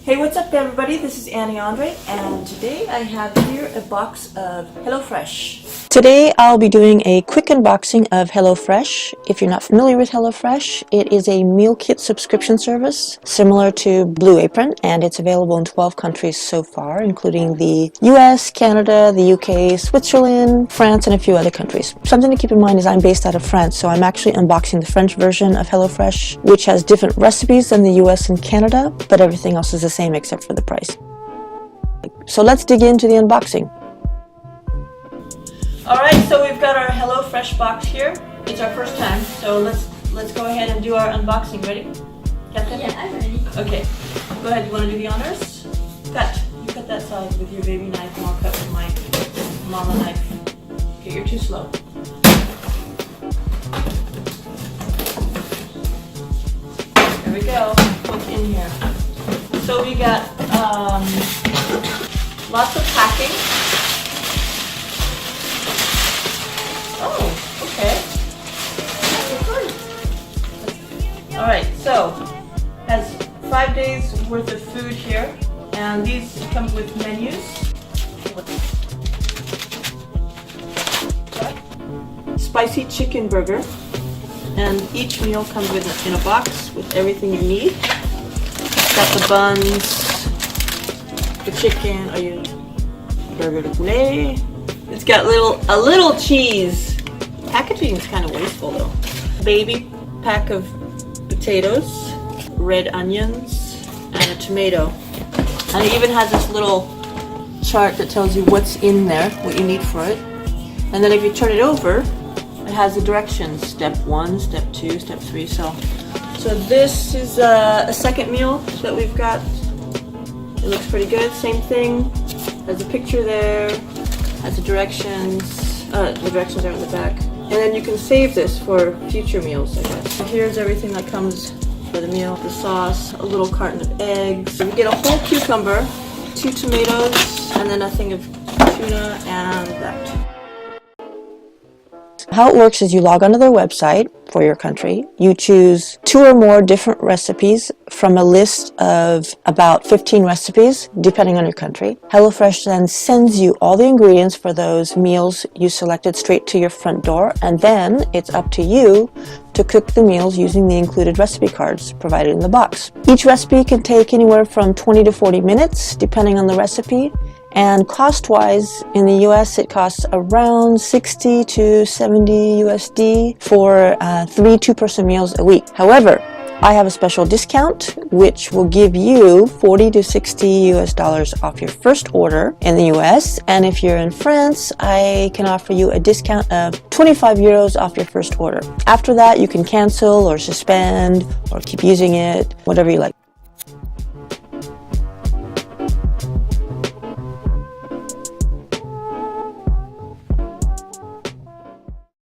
Hey, what's up everybody? This is Annie Andre, and today I have here a box of HelloFresh. Today I'll be doing a quick unboxing of HelloFresh. If you're not familiar with HelloFresh, it is a meal kit subscription service similar to Blue Apron, and it's available in 12 countries so far, including the US, Canada, the UK, Switzerland, France, and a few other countries. Something to keep in mind is I'm based out of France, so I'm actually unboxing the French version of HelloFresh, which has different recipes than the US and Canada, but everything else is the same except for the price. So let's dig into the unboxing. Alright, so we've got our HelloFresh box here. It's our first time, so let's go ahead and do our unboxing. Ready? Captain? Yeah, I'm ready. Okay, go ahead. You want to do the honors? Cut. You cut that side with your baby knife, and I'll cut with my mama knife. Okay, you're too slow. There we go. What's in here? So we got lots of packing. Oh, okay. Alright, so has 5 days worth of food here, and these come with menus. Spicy chicken burger, and each meal comes in a box with everything you need. Got the buns, the chicken, burger de poulet. It's got a little cheese. Packaging is kind of wasteful though. Baby pack of potatoes, red onions, and a tomato. And it even has this little chart that tells you what's in there, what you need for it. And then if you turn it over, it has the directions, step 1, step 2, step 3. So this is a second meal that we've got. It looks pretty good. Same thing. There's a picture there. Has the directions. The directions are in the back. And then you can save this for future meals, I guess. So here's everything that comes for the meal. The sauce, a little carton of eggs. We get a whole cucumber, 2 tomatoes, and then a thing of tuna and that. How it works is you log onto their website for your country. You choose 2 or more different recipes from a list of about 15 recipes, depending on your country. HelloFresh then sends you all the ingredients for those meals you selected straight to your front door, and then it's up to you to cook the meals using the included recipe cards provided in the box. Each recipe can take anywhere from 20 to 40 minutes, depending on the recipe. And cost-wise, in the US, it costs around 60 to 70 USD for 3 two-person meals a week. However, I have a special discount, which will give you 40 to 60 US dollars off your first order in the US. And if you're in France, I can offer you a discount of 25 euros off your first order. After that, you can cancel or suspend or keep using it, whatever you like.